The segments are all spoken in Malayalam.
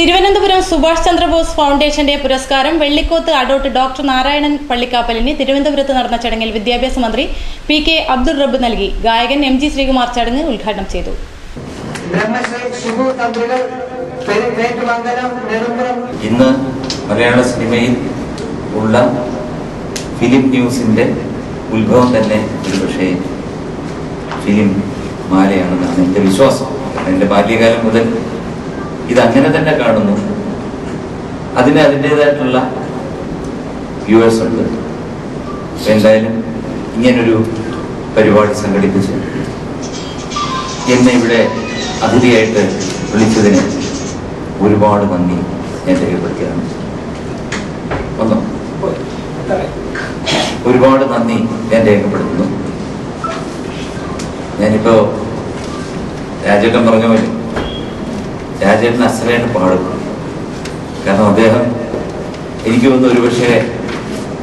തിരുവനന്തപുരം സുഭാഷ് ചന്ദ്രബോസ് ഫൗണ്ടേഷന്റെ പുരസ്കാരം വെള്ളിക്കോത്ത് അഡോട്ട് ഡോക്ടർ നാരായണൻ പള്ളിക്കാപ്പലിന് തിരുവനന്തപുരത്ത് നടന്ന ചടങ്ങിൽ വിദ്യാഭ്യാസ മന്ത്രി PK അബ്ദുൾ റബ്ബ് നൽകി. ഗായകൻ MG ശ്രീകുമാർ ചടങ്ങ് ഉദ്ഘാടനം ചെയ്തു. ഇന്ന് മലയാള സിനിമയിൽ ഉള്ള ഫിലിം ന്യൂസിന്റെ ഉത്ഭവം തന്നെ ഒരുപക്ഷെ ഫിലിം മാലയാണെന്നാണ് എൻ്റെ വിശ്വാസം. എൻ്റെ ബാല്യകാലം മുതൽ ഇതങ്ങനെ തന്നെ കാണുന്നു. അതിന് അതിൻ്റെതായിട്ടുള്ള വ്യൂവേഴ്സ് ഉണ്ട്. എന്തായാലും ഇങ്ങനൊരു പരിപാടി സംഘടിപ്പിച്ച് എന്നെ ഇവിടെ അതിഥിയായിട്ട് വിളിച്ചതിന് ഒരുപാട് നന്ദി ഞാൻ രേഖപ്പെടുത്തുകയാണ്. ഒരുപാട് നന്ദി ഞാൻ രേഖപ്പെടുത്തുന്നു. ഞാനിപ്പോ രാജേട്ടൻ പറഞ്ഞ പോലെ രാജേട്ടൻ അസലായിട്ട് പാടും. കാരണം അദ്ദേഹം എനിക്ക് തോന്നുന്നു ഒരുപക്ഷെ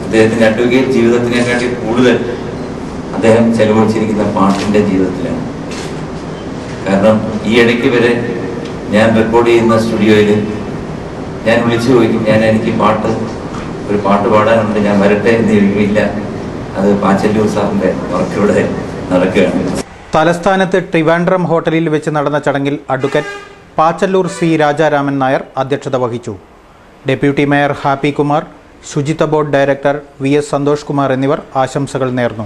അദ്ദേഹത്തിന്റെ അഡ്വക്കേറ്റ് ജീവിതത്തിനെക്കാട്ടി കൂടുതൽ അദ്ദേഹം ചെലവഴിച്ചിരിക്കുന്ന പാട്ടിന്റെ ജീവിതത്തിലാണ്. കാരണം ഈ ഇടയ്ക്ക് വരെ ഞാൻ റെക്കോർഡ് ചെയ്യുന്ന സ്റ്റുഡിയോയിൽ ഞാൻ വിളിച്ചു ചോദിക്കും, എനിക്ക് ഒരു പാട്ട് പാടാനുണ്ട്, ഞാൻ വരട്ടെ എന്ന് ചോദിക്കില്ല. അത് പാച്ചല്ലൂർ സാറിന്റെ വർക്കിലൂടെ നടക്കുകയാണ്. തലസ്ഥാനത്ത് ട്രിവാൻഡ്രം ഹോട്ടലിൽ വെച്ച് നടന്ന ചടങ്ങിൽ അഡ്വക്കേറ്റ് പാച്ചല്ലൂർ C. രാജാരാമൻ നായർ അധ്യക്ഷത വഹിച്ചു. ഡെപ്യൂട്ടി മേയർ ഹാപ്പി കുമാർ, ശുചിത്വ board director VS Santhosh Kumar എന്നിവർ ആശംസകൾ നേർന്നു.